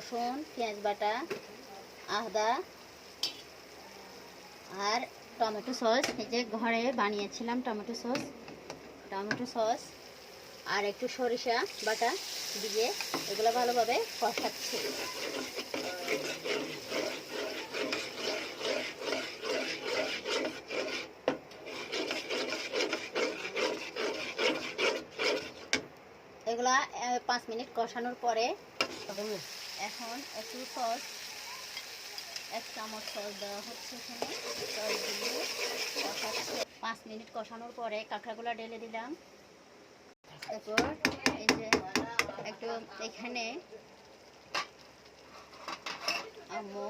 রসুন, পেঁয়াজ বাটা, আদা আর টমেটো সস। এই যে ঘরে বানিয়েছিলাম টমেটো সস আর একটু সরিষা বাটা দিয়ে এগুলো ভালোভাবে কষাচ্ছি। এগুলা 5 মিনিট কষানোর পরে এখন একটু সস, 1 চামচ সস দেওয়া হচ্ছে এখানে। সস দিয়ে কষাচ্ছি। 5 মিনিট কষানোর পরে কাঁকড়াগুলো ঢেলে দিলাম। তারপর এই যে একটু এখানে আম্মু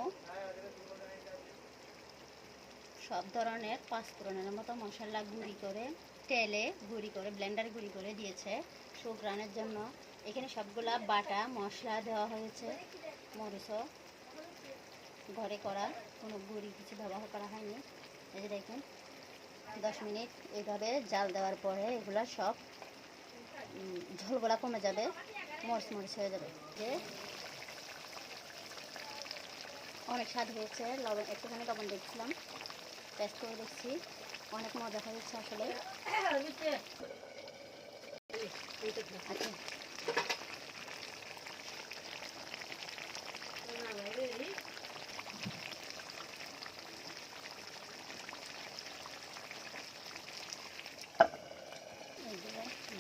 সব ধরনের 5 ফোড়নের মতো মশলা গুঁড়ি করে তেলে গুঁড়ি করে ব্লেন্ডারে গুঁড়ি করে দিয়েছে শুকরানের জন্য। এখানে সবগুলা বাটা মশলা দেওয়া হয়েছে। মরিচও ঘরে করা, কোনো গুঁড়ি কিছু ব্যবহার করা হয়নি। এই যে দেখুন 10 মিনিট এইভাবে জাল দেওয়ার পরে এগুলা সব ঝোলগুলা কমে যাবে, মরিচ হয়ে যাবে। যে অনেক স্বাদ হয়েছে। লবণ একটুখানি লবণ দেখছিলাম, টেস্ট করে দেখছি, অনেক মজা হয়েছে আসলে। আচ্ছা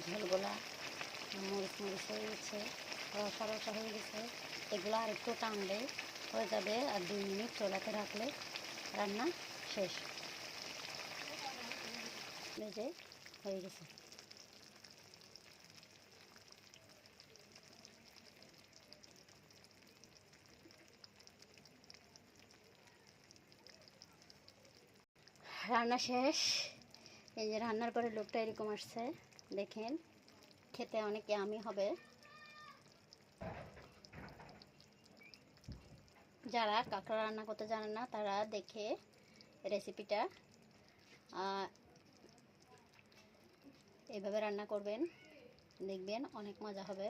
ঝোলগুলা মরিচ হয়ে গেছে, রসা হয়ে গেছে। এগুলো আর একটু টানলে হয়ে যাবে, আর 2 মিনিট চুলাতে রাখলে রান্না শেষ। এই যে হয়ে গেছে। রান্না শেষ। এই যে রান্নার পরে লোকটা এরকম আসছে, দেখেন খেতে অনেক ইয়ামি হবে। যারা কাঁকড়া রান্না করতে জানেন না তারা দেখে রেসিপিটা এইভাবে রান্না করবেন, দেখবেন অনেক মজা হবে।